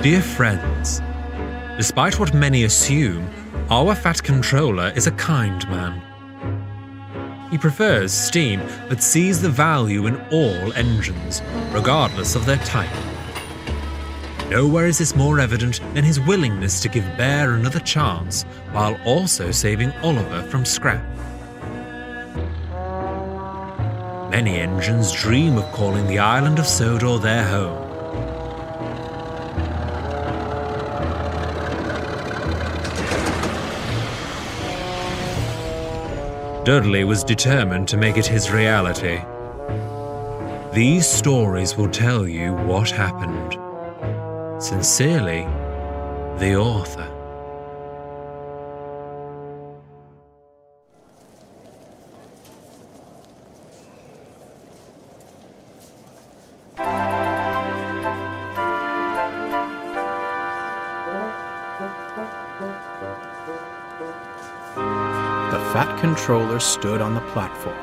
Dear friends, despite what many assume, our Fat Controller is a kind man. He prefers steam, but sees the value in all engines, regardless of their type. Nowhere is this more evident than his willingness to give Bear another chance, while also saving Oliver from scrap. Many engines dream of calling the island of Sodor their home. Dudley was determined to make it his reality. These stories will tell you what happened. Sincerely, the author. The Fat Controller stood on the platform.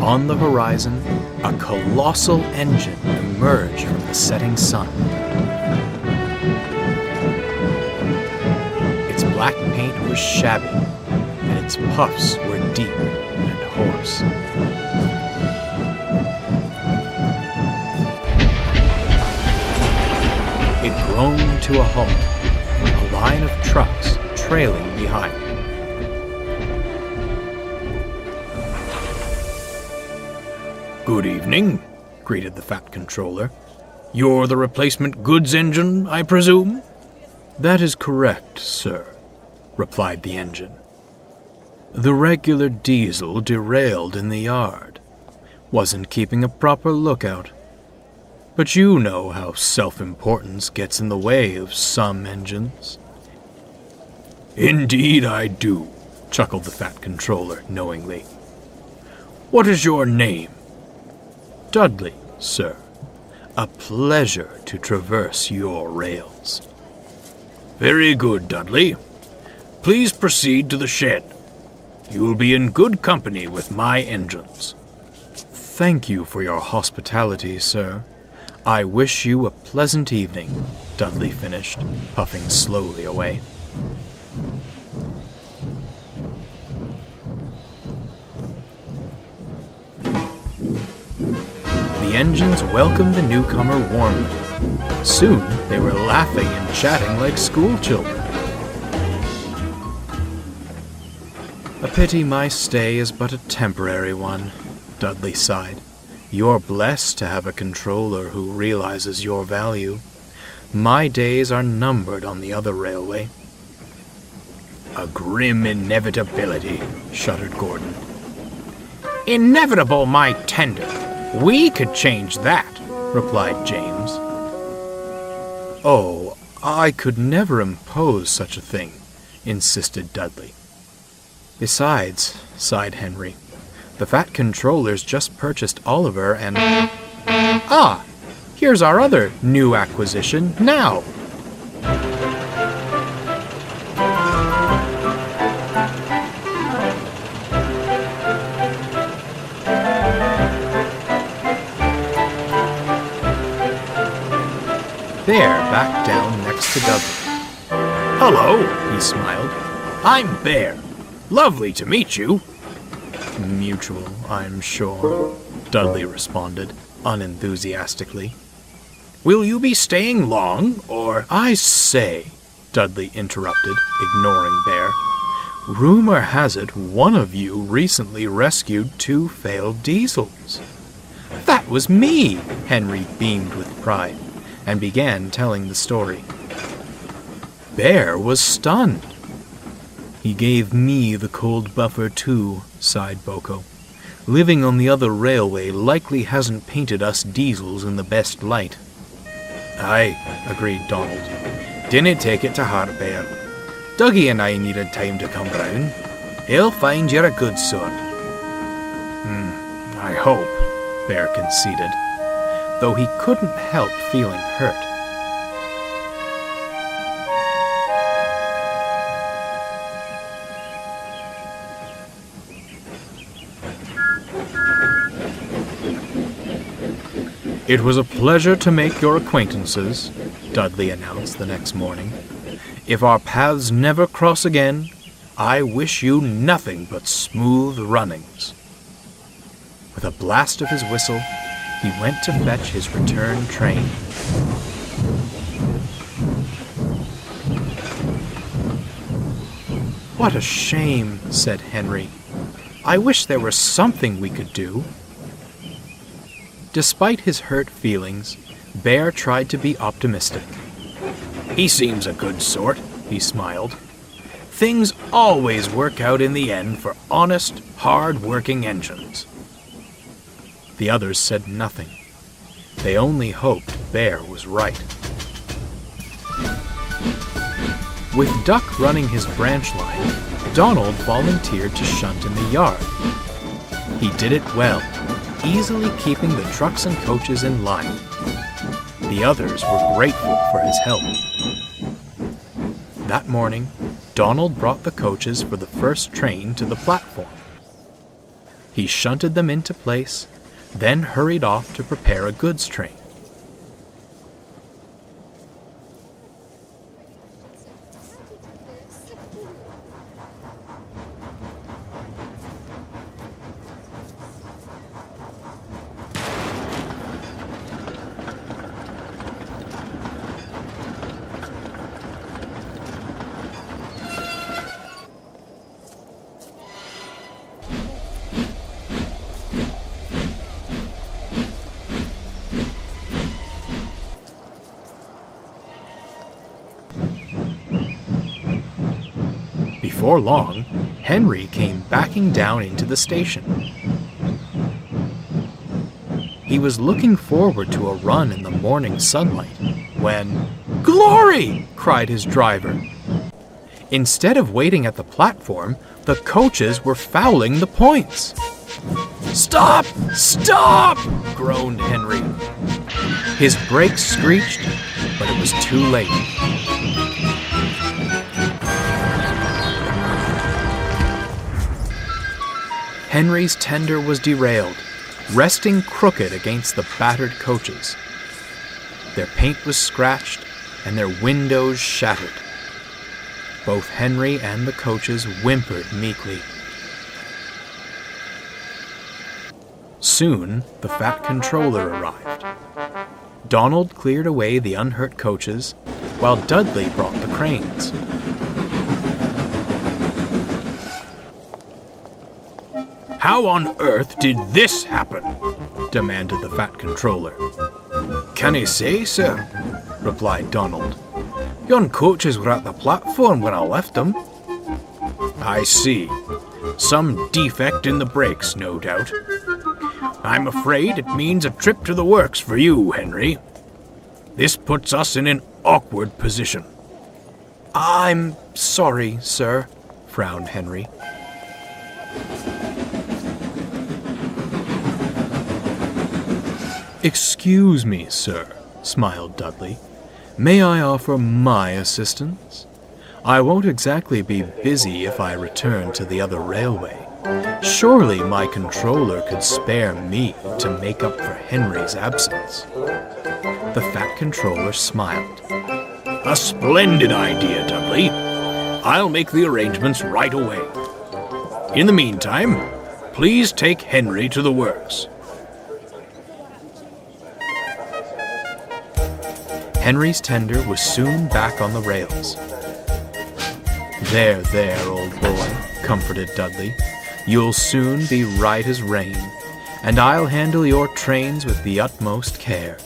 On the horizon, a colossal engine emerged from the setting sun. Its black paint was shabby, and its puffs were deep and hoarse. It groaned to a halt, a line of trucks trailing behind. "Good evening," greeted the Fat Controller. "You're the replacement goods engine, I presume?" "That is correct, sir," replied the engine. "The regular diesel derailed in the yard. Wasn't keeping a proper lookout. But you know how self-importance gets in the way of some engines." "Indeed I do," chuckled the Fat Controller knowingly. "What is your name?" "Dudley, sir. A pleasure to traverse your rails." "Very good, Dudley. Please proceed to the shed. You will be in good company with my engines." "Thank you for your hospitality, sir. I wish you a pleasant evening," Dudley finished, puffing slowly away. The engines welcomed the newcomer warmly. Soon they were laughing and chatting like schoolchildren. "A pity my stay is but a temporary one," Dudley sighed. "You're blessed to have a controller who realizes your value. My days are numbered on the other railway." "A grim inevitability," shuddered Gordon. "Inevitable, my tender. We could change that," replied James. "Oh, I could never impose such a thing," insisted Dudley. "Besides," sighed Henry, "the Fat Controller's just purchased Oliver and—" "Ah, here's our other new acquisition now." Bear backed down next to Dudley. "Hello," he smiled. "I'm Bear. Lovely to meet you." "Mutual, I'm sure," Dudley responded, unenthusiastically. "Will you be staying long, or—" "I say," Dudley interrupted, ignoring Bear. "Rumor has it one of you recently rescued 2 failed diesels." "That was me," Henry beamed with pride, and began telling the story. Bear was stunned. "He gave me the cold buffer too," sighed Boko. "Living on the other railway likely hasn't painted us diesels in the best light." "Aye," agreed Donald. "Dinna take it to heart, Bear. Dougie and I needed time to come round. He'll find you're a good sort." "I hope," Bear conceded, though he couldn't help feeling hurt. "It was a pleasure to make your acquaintances," Dudley announced the next morning. "If our paths never cross again, I wish you nothing but smooth runnings." With a blast of his whistle, he went to fetch his return train. "What a shame," said Henry. "I wish there was something we could do." Despite his hurt feelings, Bear tried to be optimistic. "He seems a good sort," he smiled. "Things always work out in the end for honest, hard-working engines." The others said nothing. They only hoped Bear was right. With Duck running his branch line, Donald volunteered to shunt in the yard. He did it well, easily keeping the trucks and coaches in line. The others were grateful for his help. That morning, Donald brought the coaches for the first train to the platform. He shunted them into place, then hurried off to prepare a goods train. Before long, Henry came backing down into the station. He was looking forward to a run in the morning sunlight when, "Glory!" cried his driver. Instead of waiting at the platform, the coaches were fouling the points. "Stop! Stop!" groaned Henry. His brakes screeched, but it was too late. Henry's tender was derailed, resting crooked against the battered coaches. Their paint was scratched and their windows shattered. Both Henry and the coaches whimpered meekly. Soon, the Fat Controller arrived. Donald cleared away the unhurt coaches, while Dudley brought the cranes. "How on earth did this happen?" demanded the Fat Controller. "Can I say, sir?" replied Donald. "Yon coaches were at the platform when I left them." "I see. Some defect in the brakes, no doubt. I'm afraid it means a trip to the works for you, Henry. This puts us in an awkward position." "I'm sorry, sir," frowned Henry. "Excuse me, sir," smiled Dudley. "May I offer my assistance? I won't exactly be busy if I return to the other railway. Surely my controller could spare me to make up for Henry's absence." The Fat Controller smiled. "A splendid idea, Dudley. I'll make the arrangements right away. In the meantime, please take Henry to the works." Henry's tender was soon back on the rails. There, old boy," comforted Dudley. "You'll soon be right as rain, and I'll handle your trains with the utmost care."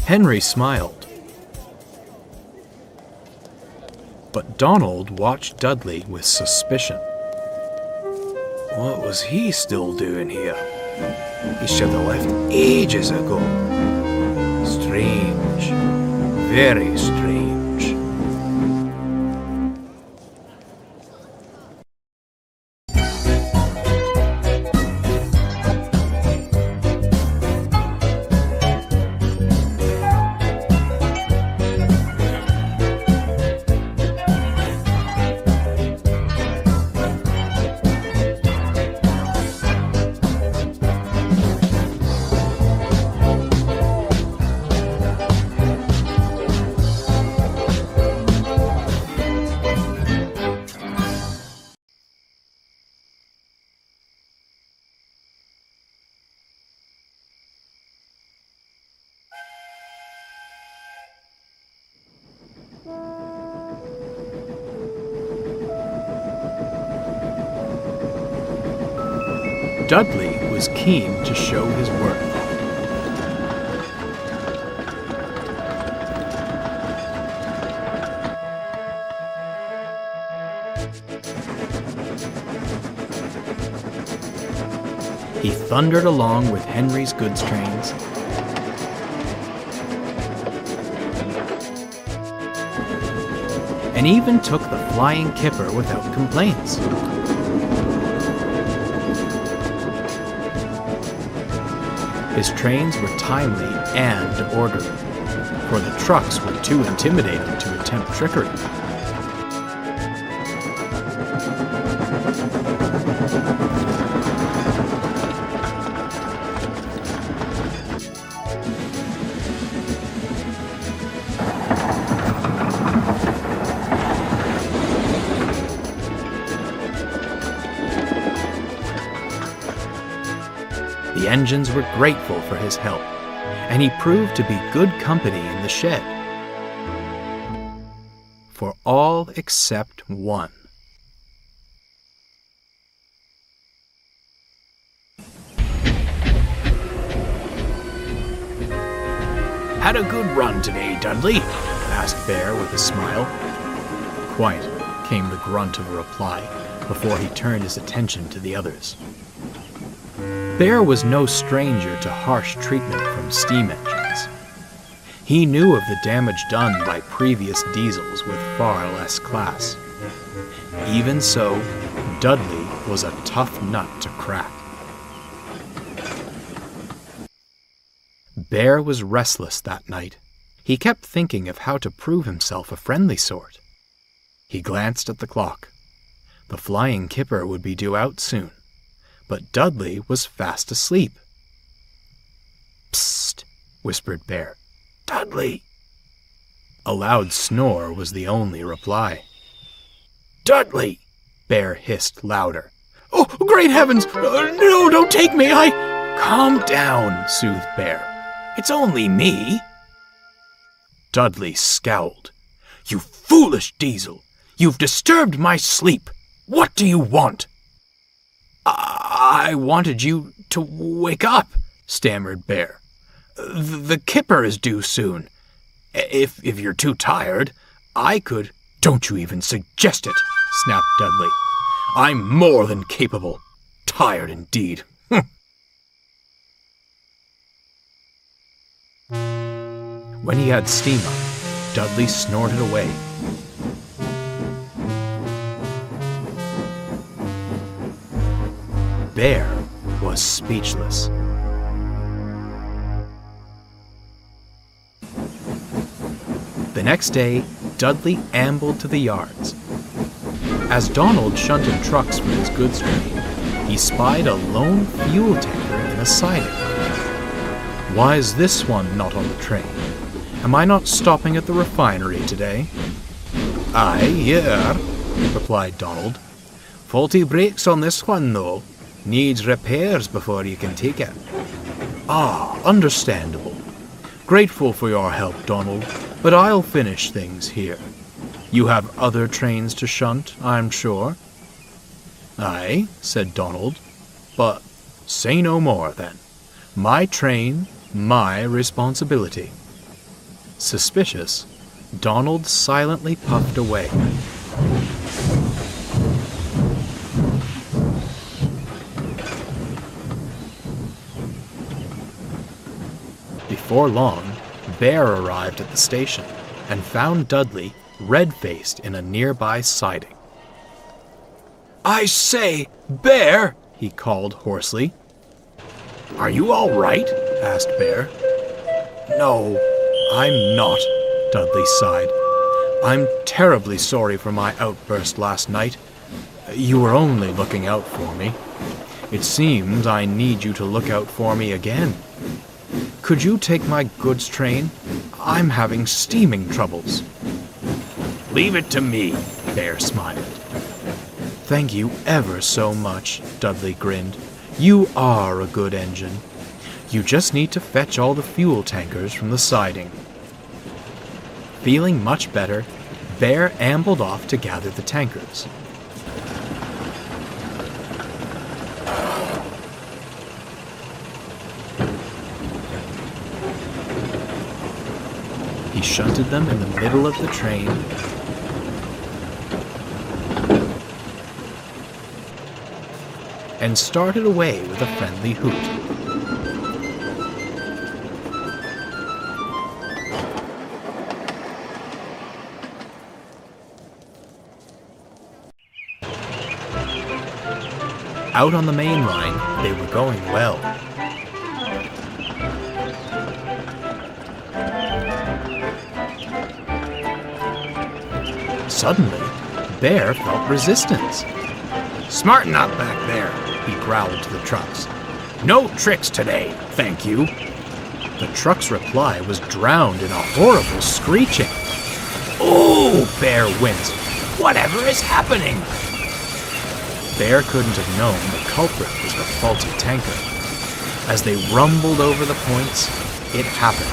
Henry smiled. But Donald watched Dudley with suspicion. What was he still doing here? He should have left ages ago. Strange. Very strange. Dudley was keen to show his worth. He thundered along with Henry's goods trains, and even took the flying kipper without complaints. His trains were timely and orderly, for the trucks were too intimidating to attempt trickery. The engines were grateful for his help, and he proved to be good company in the shed. For all except one. "Had a good run today, Dudley?" asked Bear with a smile. "Quite," came the grunt of a reply, before he turned his attention to the others. Bear was no stranger to harsh treatment from steam engines. He knew of the damage done by previous diesels with far less class. Even so, Dudley was a tough nut to crack. Bear was restless that night. He kept thinking of how to prove himself a friendly sort. He glanced at the clock. The flying kipper would be due out soon, but Dudley was fast asleep. "Psst," whispered Bear. "Dudley!" A loud snore was the only reply. "Dudley!" Bear hissed louder. "Oh, great heavens! No, don't take me! Calm down," soothed Bear. "It's only me." Dudley scowled. "You foolish diesel! You've disturbed my sleep! What do you want?" "I wanted you to wake up," stammered Bear. The kipper is due soon. If you're too tired, I could..." "Don't you even suggest it," snapped Dudley. "I'm more than capable. Tired indeed." When he had steam up, Dudley snorted away. Bear was speechless. The next day, Dudley ambled to the yards. As Donald shunted trucks from his goods train, he spied a lone fuel tanker in a siding. "Why is this one not on the train? Am I not stopping at the refinery today?" "Aye, you are," replied Donald. "Faulty brakes on this one, though. Needs repairs before you can take it." "Ah, understandable. Grateful for your help, Donald, but I'll finish things here. You have other trains to shunt, I'm sure." "Aye," said Donald, "but say no more, then. My train, my responsibility." Suspicious, Donald silently puffed away. Before long, Bear arrived at the station and found Dudley red-faced in a nearby siding. "I say, Bear!" he called hoarsely. "Are you all right?" asked Bear. "No, I'm not," Dudley sighed. "I'm terribly sorry for my outburst last night. You were only looking out for me. It seems I need you to look out for me again. Could you take my goods train? I'm having steaming troubles." "Leave it to me," Bear smiled. "Thank you ever so much," Dudley grinned. "You are a good engine. You just need to fetch all the fuel tankers from the siding." Feeling much better, Bear ambled off to gather the tankers. He shunted them in the middle of the train and started away with a friendly hoot. Out on the main line, they were going well. Suddenly, Bear felt resistance. "Smarten up back there," he growled to the trucks. "No tricks today, thank you." The truck's reply was drowned in a horrible screeching. "Oh!" Bear winced. "Whatever is happening?" Bear couldn't have known the culprit was the faulty tanker. As they rumbled over the points, it happened.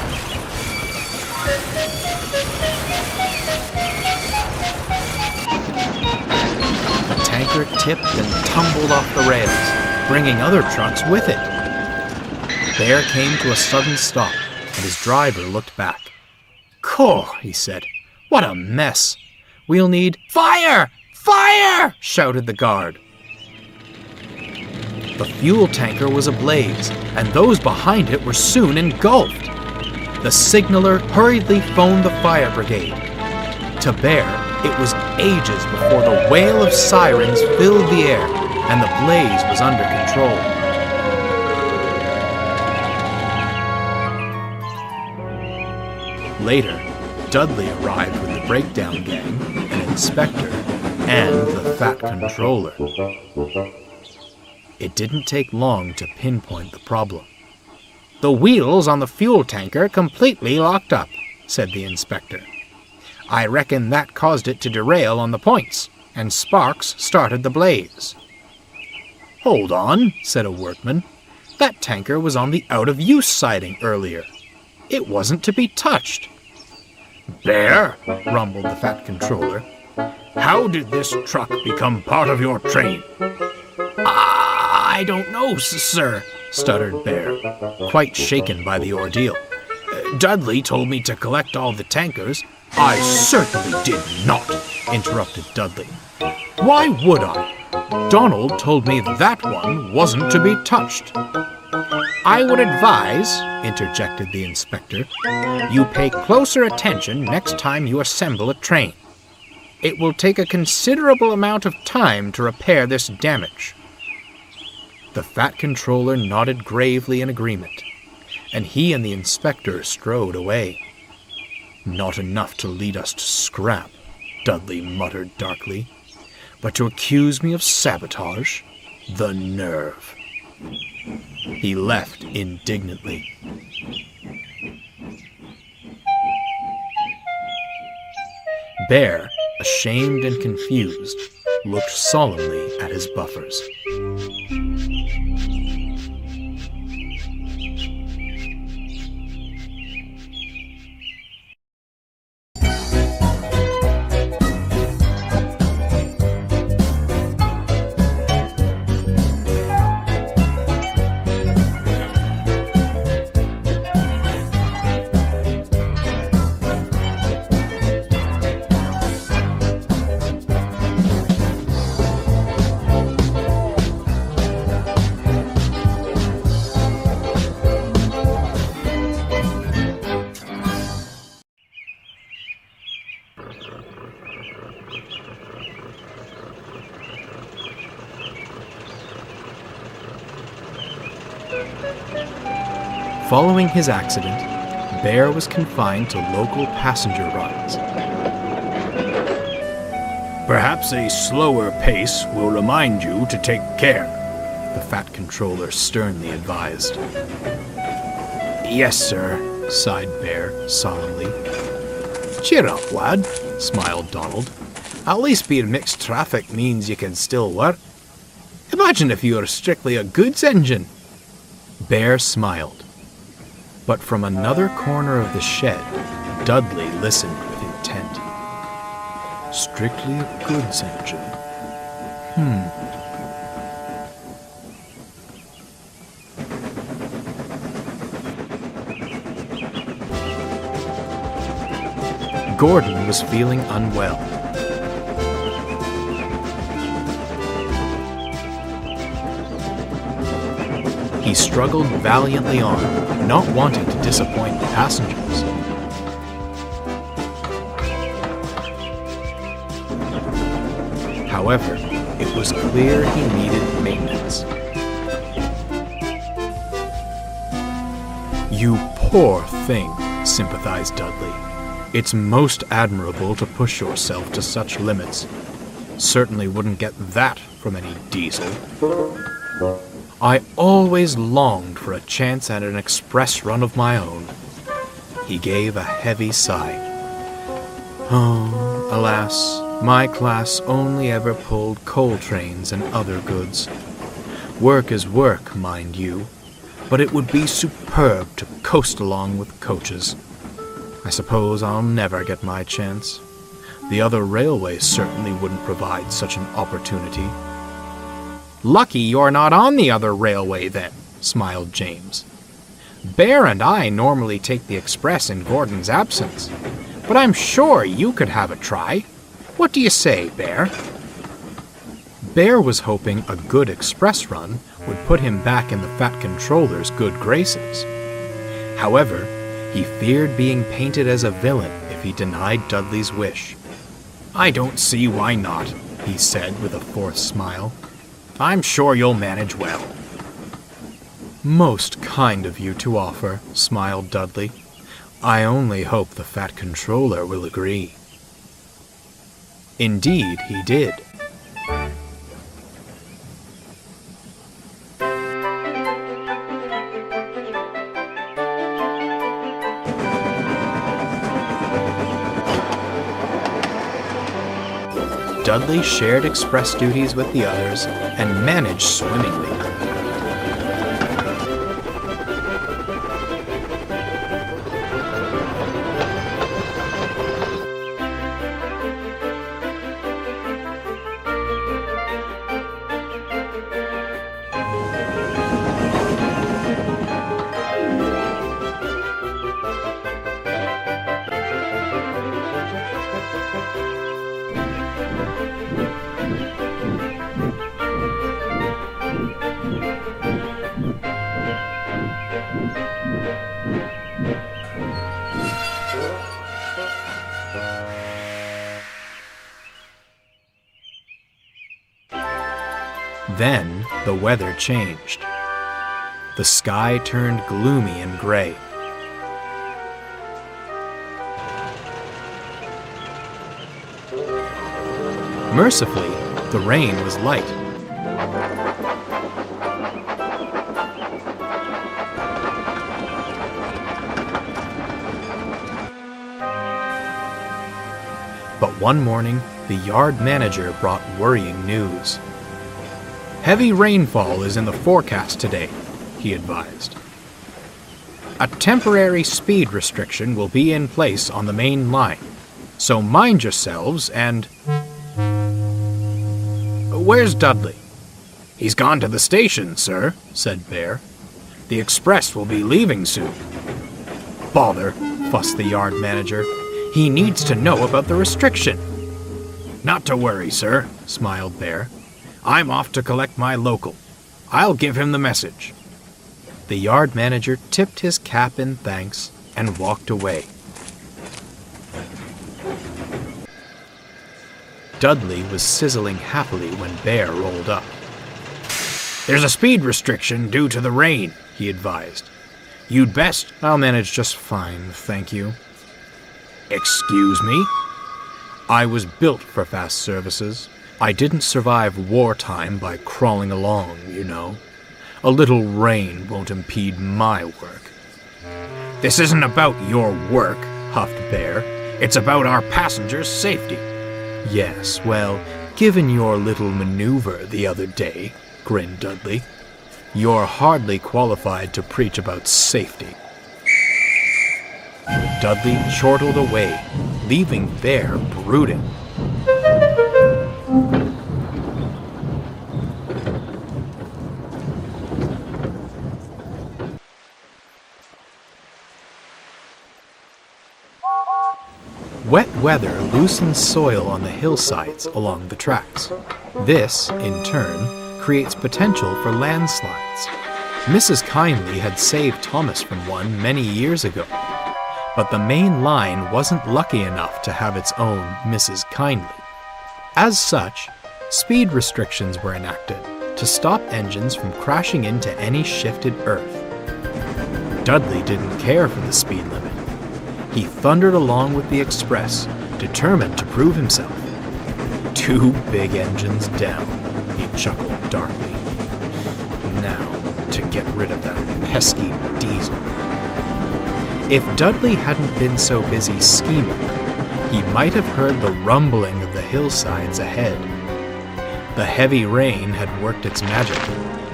The tanker tipped and tumbled off the rails, bringing other trucks with it. Bear came to a sudden stop, and his driver looked back. "Cough," he said. "What a mess! We'll need—" "Fire! Fire!" shouted the guard. The fuel tanker was ablaze, and those behind it were soon engulfed. The signaller hurriedly phoned the fire brigade. To Bear, it was ages before the wail of sirens filled the air and the blaze was under control. Later, Dudley arrived with the breakdown gang, an inspector, and the fat controller. It didn't take long to pinpoint the problem. "The wheels on the fuel tanker completely locked up," said the inspector. "I reckon that caused it to derail on the points, and sparks started the blaze." "Hold on," said a workman. "That tanker was on the out-of-use siding earlier. It wasn't to be touched." "Bear," rumbled the fat controller, "how did this truck become part of your train?" "I don't know, sir," stuttered Bear, quite shaken by the ordeal. "Dudley told me to collect all the tankers." "I certainly did not," interrupted Dudley. "Why would I? Donald told me that one wasn't to be touched." "I would advise," interjected the inspector, "you pay closer attention next time you assemble a train. It will take a considerable amount of time to repair this damage." The fat controller nodded gravely in agreement, and he and the inspector strode away. "Not enough to lead us to scrap," Dudley muttered darkly, "but to accuse me of sabotage? The nerve." He left indignantly. Bear, ashamed and confused, looked solemnly at his buffers. Following his accident, Bear was confined to local passenger runs. "Perhaps a slower pace will remind you to take care," the fat controller sternly advised. "Yes, sir," sighed Bear solemnly. "Cheer up, lad," smiled Donald. "At least being mixed traffic means you can still work. Imagine if you were strictly a goods engine." Bear smiled. But from another corner of the shed, Dudley listened with intent. "Strictly a goods engine. Gordon was feeling unwell. He struggled valiantly on, not wanting to disappoint the passengers. However, it was clear he needed maintenance. "You poor thing," sympathized Dudley. "It's most admirable to push yourself to such limits. Certainly wouldn't get that from any diesel. I always longed for a chance at an express run of my own." He gave a heavy sigh. "Oh, alas, my class only ever pulled coal trains and other goods. Work is work, mind you, but it would be superb to coast along with coaches. I suppose I'll never get my chance. The other railways certainly wouldn't provide such an opportunity." "Lucky you're not on the other railway, then," smiled James. "Bear and I normally take the express in Gordon's absence, but I'm sure you could have a try. What do you say, Bear?" Bear was hoping a good express run would put him back in the Fat Controller's good graces. However, he feared being painted as a villain if he denied Dudley's wish. "I don't see why not," he said with a forced smile. "I'm sure you'll manage well." "Most kind of you to offer," smiled Dudley. "I only hope the Fat Controller will agree." Indeed, he did. Dudley shared express duties with the others and managed swimmingly. Then the weather changed. The sky turned gloomy and gray. Mercifully, the rain was light. But one morning, the yard manager brought worrying news. "Heavy rainfall is in the forecast today," he advised. "A temporary speed restriction will be in place on the main line, so mind yourselves and—" "Where's Dudley?" "He's gone to the station, sir," said Bear. "The express will be leaving soon." "Bother," fussed the yard manager. "He needs to know about the restriction." "Not to worry, sir," smiled Bear. "I'm off to collect my local. I'll give him the message." The yard manager tipped his cap in thanks and walked away. Dudley was sizzling happily when Bear rolled up. "There's a speed restriction due to the rain," he advised. "You'd best—" "I'll manage just fine, thank you." "Excuse me?" "I was built for fast services. I didn't survive wartime by crawling along, you know. A little rain won't impede my work." "This isn't about your work," huffed Bear. "It's about our passengers' safety." "Yes, well, given your little maneuver the other day," grinned Dudley, "you're hardly qualified to preach about safety." Dudley chortled away, leaving Bear brooding. Wet weather loosens soil on the hillsides along the tracks. This, in turn, creates potential for landslides. Mrs. Kindly had saved Thomas from one many years ago, but the main line wasn't lucky enough to have its own Mrs. Kindly. As such, speed restrictions were enacted to stop engines from crashing into any shifted earth. Dudley didn't care for the speed limit. He thundered along with the express, determined to prove himself. 2 big engines down, he chuckled darkly. Now, to get rid of that pesky diesel. If Dudley hadn't been so busy scheming, he might have heard the rumbling of the hillsides ahead. The heavy rain had worked its magic,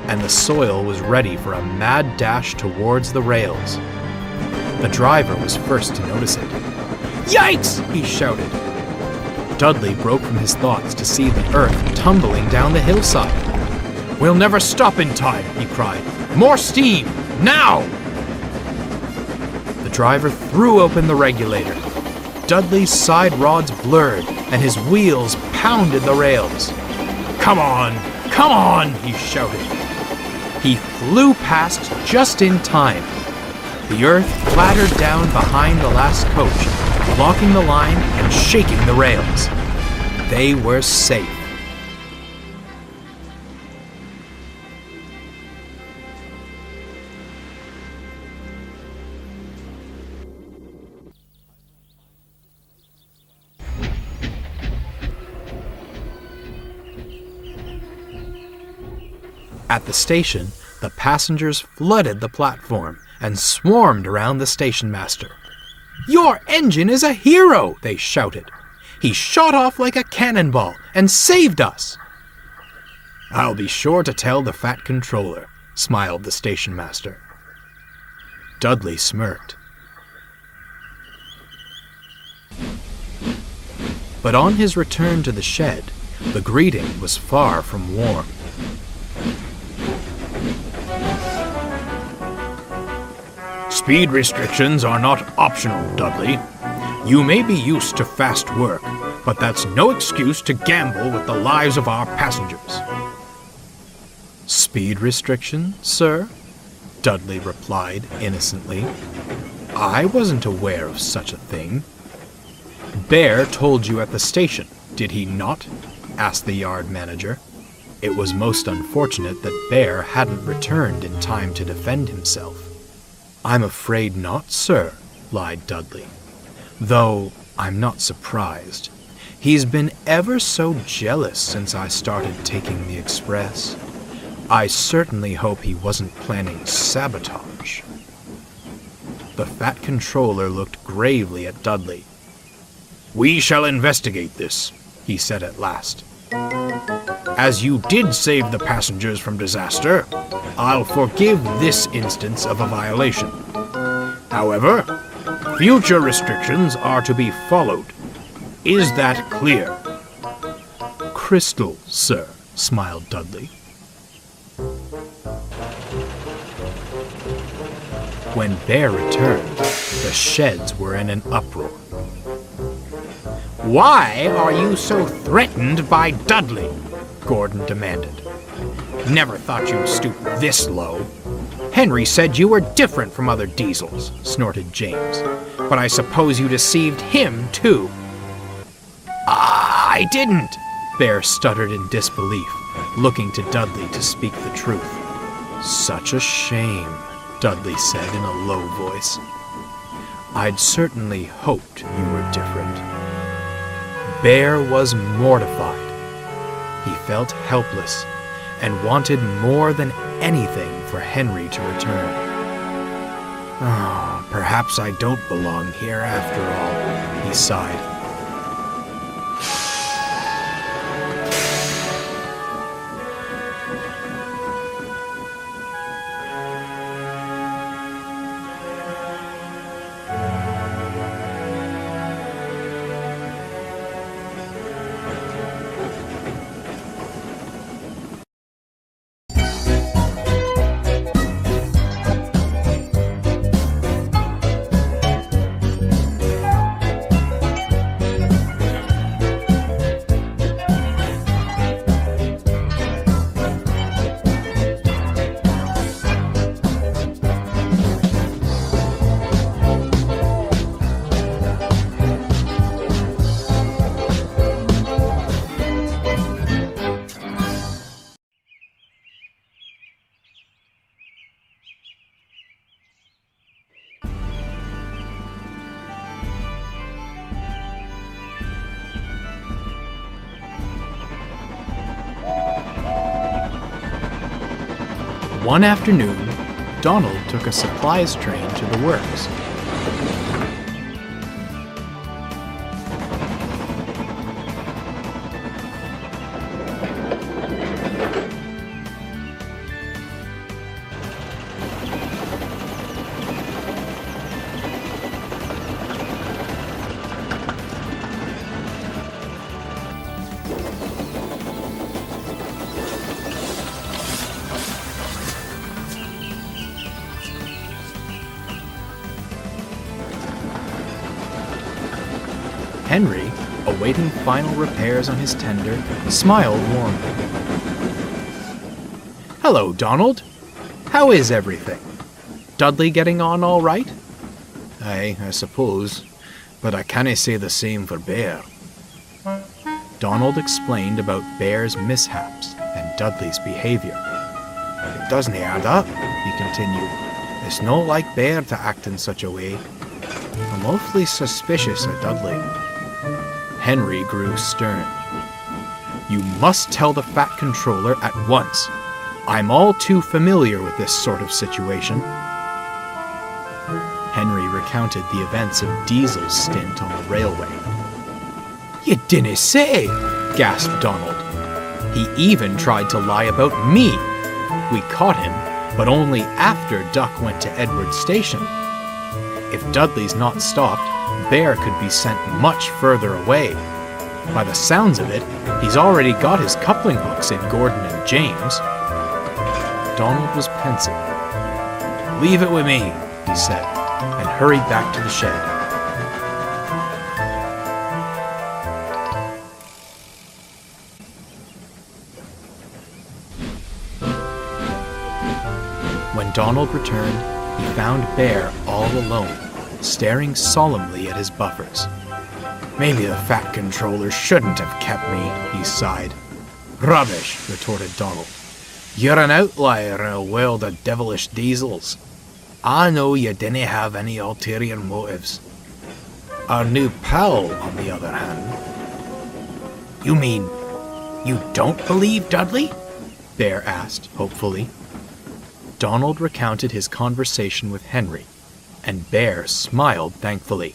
and the soil was ready for a mad dash towards the rails. The driver was first to notice it. "Yikes!" he shouted. Dudley broke from his thoughts to see the earth tumbling down the hillside. "We'll never stop in time," he cried. "More steam! Now!" The driver threw open the regulator. Dudley's side rods blurred, and his wheels pounded the rails. "Come on! Come on!" he shouted. He flew past just in time. The earth clattered down behind the last coach, blocking the line and shaking the rails. They were safe. At the station, the passengers flooded the platform and swarmed around the station master. "Your engine is a hero!" they shouted. "He shot off like a cannonball and saved us!" "I'll be sure to tell the fat controller," smiled the station master. Dudley smirked. But on his return to the shed, the greeting was far from warm. "Speed restrictions are not optional, Dudley. You may be used to fast work, but that's no excuse to gamble with the lives of our passengers." "Speed restriction, sir?" Dudley replied innocently. "I wasn't aware of such a thing." "Bear told you at the station, did he not?" asked the yard manager. It was most unfortunate that Bear hadn't returned in time to defend himself. "I'm afraid not, sir," lied Dudley. "Though I'm not surprised. He's been ever so jealous since I started taking the express. I certainly hope he wasn't planning sabotage." The fat controller looked gravely at Dudley. "We shall investigate this," he said at last. "As you did save the passengers from disaster, I'll forgive this instance of a violation. However, future restrictions are to be followed. Is that clear?" "Crystal, sir," smiled Dudley. When Bear returned, the sheds were in an uproar. "Why are you so threatened by Dudley?" Gordon demanded. "Never thought you'd stoop this low." "Henry said you were different from other diesels," snorted James. "But I suppose you deceived him, too." "I didn't," Bear stuttered in disbelief, looking to Dudley to speak the truth. "Such a shame," Dudley said in a low voice. "I'd certainly hoped you were different." Bear was mortified. He felt helpless and wanted more than anything for Henry to return. "Oh, perhaps I don't belong here after all," he sighed. One afternoon, Donald took a supplies train to the works. Henry, awaiting final repairs on his tender, smiled warmly. "Hello, Donald. How is everything? Dudley getting on all right?" "Aye, I suppose, but I cannae say the same for Bear." Donald explained about Bear's mishaps and Dudley's behavior. "It doesn't add up," he continued. "It's not like Bear to act in such a way. I'm awfully suspicious of Dudley." Henry grew stern. "You must tell the Fat Controller at once. I'm all too familiar with this sort of situation." Henry recounted the events of Diesel's stint on the railway. "You dinna say!" gasped Donald. "He even tried to lie about me. We caught him, but only after Duck went to Edward Station. If Dudley's not stopped, Bear could be sent much further away. By the sounds of it, he's already got his coupling hooks in Gordon and James." Donald was pensive. "Leave it with me," he said, and hurried back to the shed. When Donald returned, he found Bear all alone, staring solemnly at his buffers. "Maybe the Fat Controller shouldn't have kept me," he sighed. "Rubbish," retorted Donald. "You're an outlier in a world of devilish diesels. I know you didn't have any ulterior motives. Our new pal, on the other hand..." "You mean you don't believe Dudley?" Bear asked, hopefully. Donald recounted his conversation with Henry, and Bear smiled thankfully.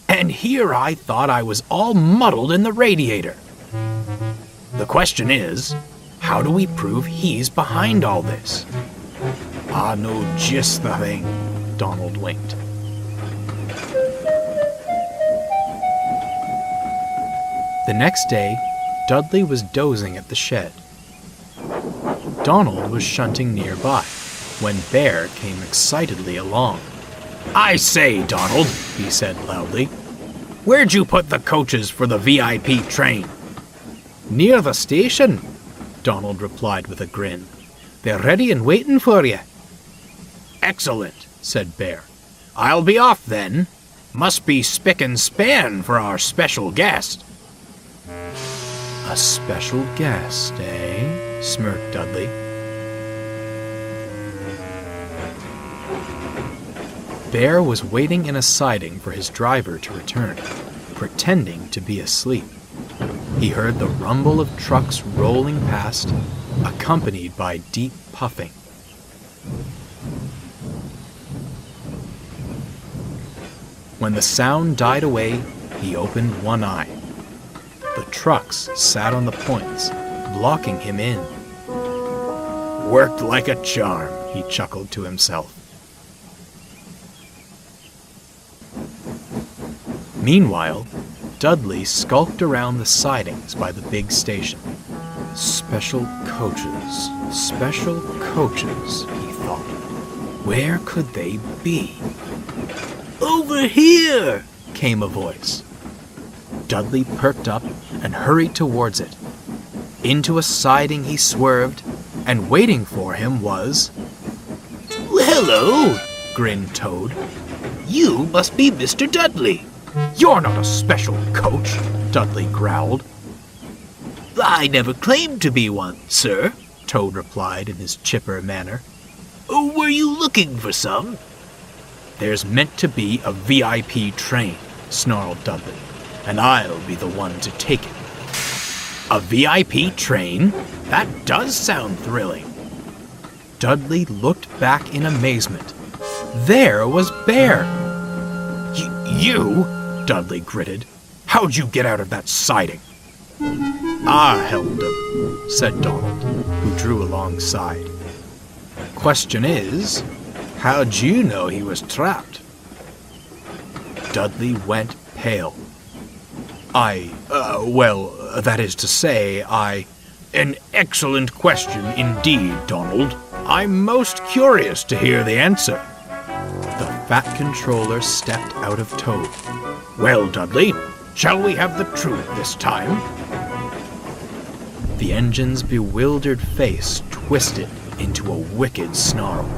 "And here I thought I was all muddled in the radiator. The question is, how do we prove he's behind all this?" "I know just the thing," Donald winked. The next day, Dudley was dozing at the shed. Donald was shunting nearby when Bear came excitedly along. "I say, Donald," he said loudly, "where'd you put the coaches for the VIP train?" "Near the station," Donald replied with a grin. "They're ready and waiting for you." "Excellent," said Bear. "I'll be off then. Must be spick and span for our special guest." "A special guest, eh?" smirked Dudley. Bear was waiting in a siding for his driver to return, pretending to be asleep. He heard the rumble of trucks rolling past, accompanied by deep puffing. When the sound died away, he opened one eye. The trucks sat on the points, blocking him in. "Worked like a charm," he chuckled to himself. Meanwhile, Dudley skulked around the sidings by the big station. Special coaches, he thought. Where could they be? "Over here!" came a voice. Dudley perked up and hurried towards it. Into a siding he swerved, and waiting for him was... "Hello," grinned Toad. "You must be Mr. Dudley." "You're not a special coach," Dudley growled. "I never claimed to be one, sir," Toad replied in his chipper manner. "Were you looking for some?" "There's meant to be a VIP train," snarled Dudley, "and I'll be the one to take it." "A VIP train? That does sound thrilling." Dudley looked back in amazement. There was Bear. You? Dudley gritted. How'd you get out of that siding? I helped him, said Donald, who drew alongside. Question is, how'd you know he was trapped? Dudley went pale. That is to say, An excellent question indeed, Donald. I'm most curious to hear the answer. The Fat Controller stepped out of tow. Well, Dudley, shall we have the truth this time? The engine's bewildered face twisted into a wicked snarl.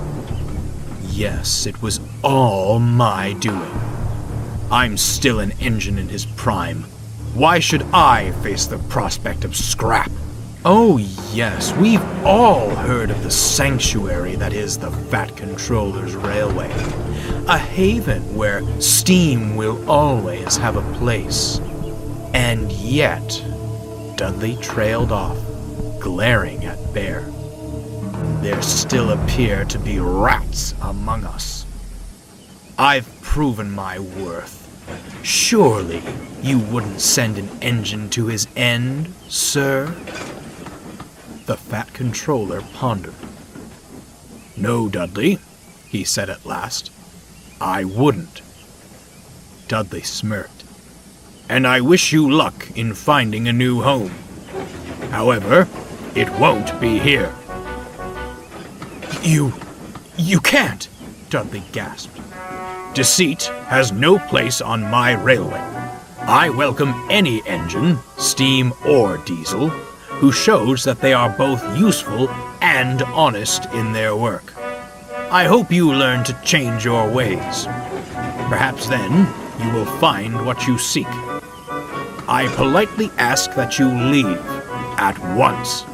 Yes, it was all my doing. I'm still an engine in his prime. Why should I face the prospect of scrap? Oh yes, we've all heard of the sanctuary that is the Fat Controller's Railway. A haven where steam will always have a place. And yet, Dudley trailed off, glaring at Bear. There still appear to be rats among us. I've proven my worth. Surely you wouldn't send an engine to his end, sir? The Fat Controller pondered. No, Dudley, he said at last. I wouldn't. Dudley smirked. And I wish you luck in finding a new home. However, it won't be here. You can't, Dudley gasped. Deceit has no place on my railway. I welcome any engine, steam or diesel, who shows that they are both useful and honest in their work. I hope you learn to change your ways. Perhaps then you will find what you seek. I politely ask that you leave at once.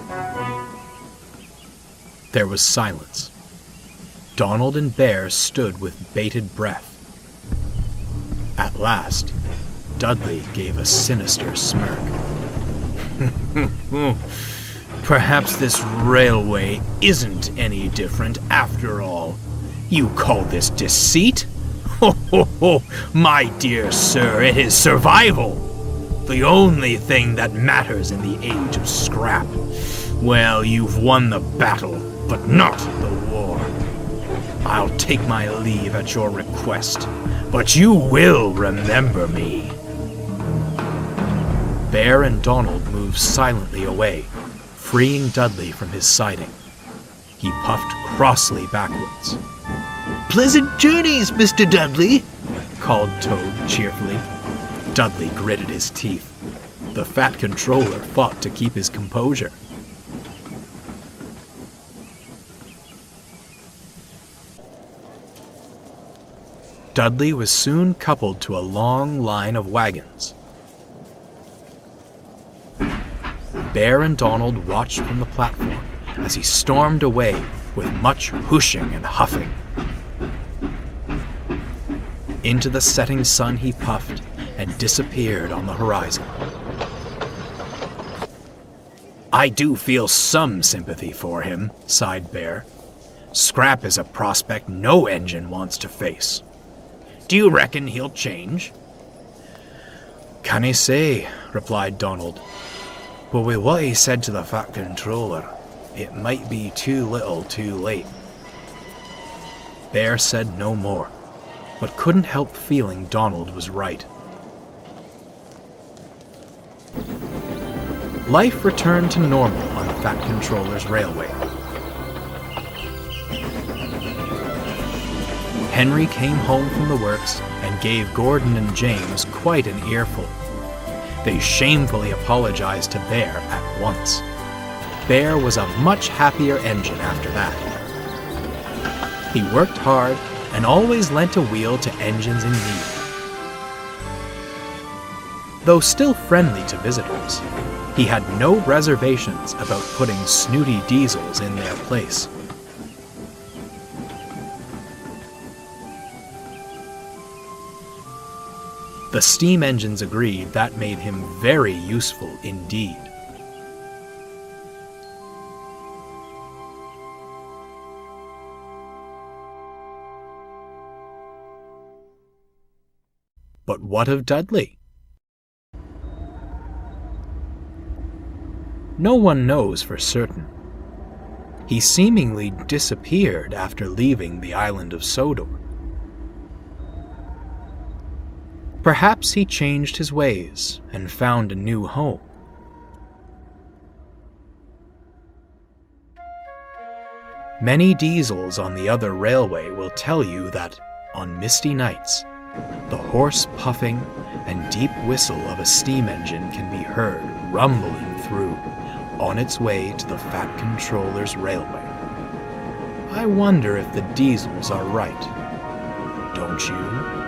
There was silence. Donald and Bear stood with bated breath. At last, Dudley gave a sinister smirk. Perhaps this railway isn't any different after all. You call this deceit? My dear sir, it is survival. The only thing that matters in the age of scrap. Well, you've won the battle, but not the war. I'll take my leave at your request, but you will remember me. Bear and Donald moved silently away, freeing Dudley from his siding. He puffed crossly backwards. Pleasant journeys, Mr. Dudley, called Toad cheerfully. Dudley gritted his teeth. The Fat Controller fought to keep his composure. Dudley was soon coupled to a long line of wagons. Bear and Donald watched from the platform as he stormed away with much whooshing and huffing. Into the setting sun he puffed and disappeared on the horizon. I do feel some sympathy for him, sighed Bear. Scrap is a prospect no engine wants to face. Do you reckon he'll change? Can't say, replied Donald. But with what he said to the Fat Controller, it might be too little too late. Bear said no more, but couldn't help feeling Donald was right. Life returned to normal on the Fat Controller's railway. Henry came home from the works and gave Gordon and James quite an earful. They shamefully apologized to Bear at once. Bear was a much happier engine after that. He worked hard and always lent a wheel to engines in need. Though still friendly to visitors, he had no reservations about putting snooty diesels in their place. The steam engines agreed that made him very useful indeed. But what of Dudley? No one knows for certain. He seemingly disappeared after leaving the island of Sodor. Perhaps he changed his ways and found a new home. Many diesels on the other railway will tell you that, on misty nights, the hoarse puffing and deep whistle of a steam engine can be heard rumbling through, on its way to the Fat Controller's railway. I wonder if the diesels are right. Don't you?